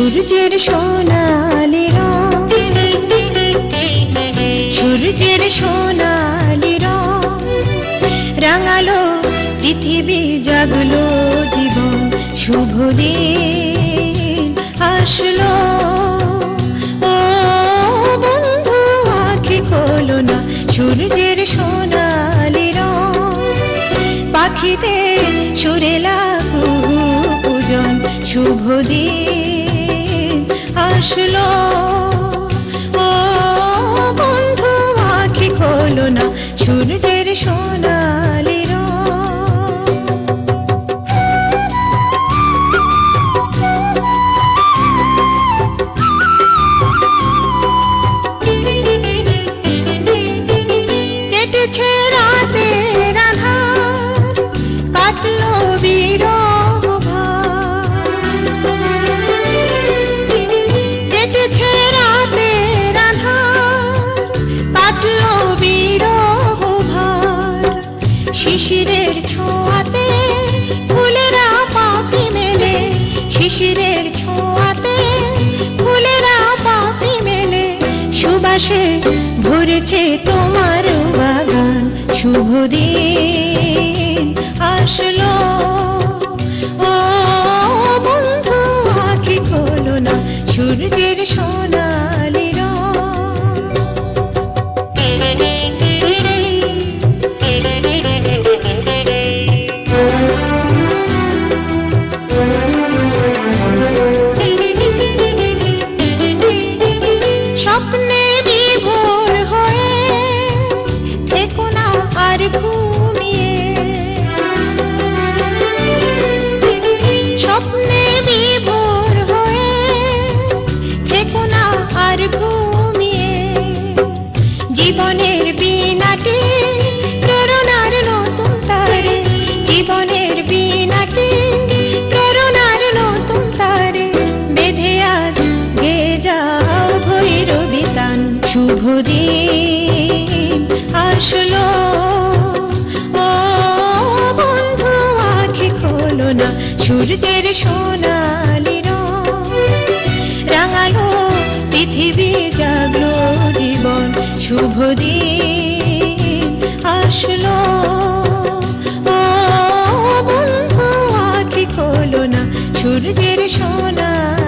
সূর্যের সোনালি রং, সূর্যের সোনালি রং রাঙালো পৃথিবী, জাগলো জীবন, শুভ দিন আসলো। ও বন্ধু আঁখি খোলো না, সূর্যের সোনালি রং পাখিদের সুরেলা কুহু পূজন, শুভ দিন আসলো। ও বন্ধু আঁখি খোলো না, সূর্যের সোনালি রং। কেটেছে রাতের আঁধার, কাটলো বিরহ ভার। কেটেছে রাতের আঁধার, কাটলো বিরহ ভার। শিশিরের ছোঁয়াতে ফুলেরা পাপড়ি মেলে, শিশিরের ছোঁয়াতে ফুলেরা পাপড়ি মেলে। সুবাসে ভরেছে তোমার বাগান, শুভ দিন আসলো। ও বন্ধু আঁখি খোলো না, সূর্যের সোনালি রং। স্বপ্নে বিভোর হয়ে থেকো না আর ঘুমিয়ে, স্বপ্নে বিভোর হয়ে থেকো না আর ঘুমিয়ে। জীবনের বীণাটি প্রেরণার নতুন তারে, জীবনের বীণাটি প্রেরণার নতুন তারে। বেঁধে আজ গেয়ে যাও ভৈরবী তান, শুভ দিন আসলো। ও বন্ধু আঁখি খোলো না, সূর্যের সোনালি রং রাঙালো পৃথিবী, জাগলো জীবন, শুভ দিন আসলো। ও বন্ধু আঁখি খোলো না, সূর্যের সোনালি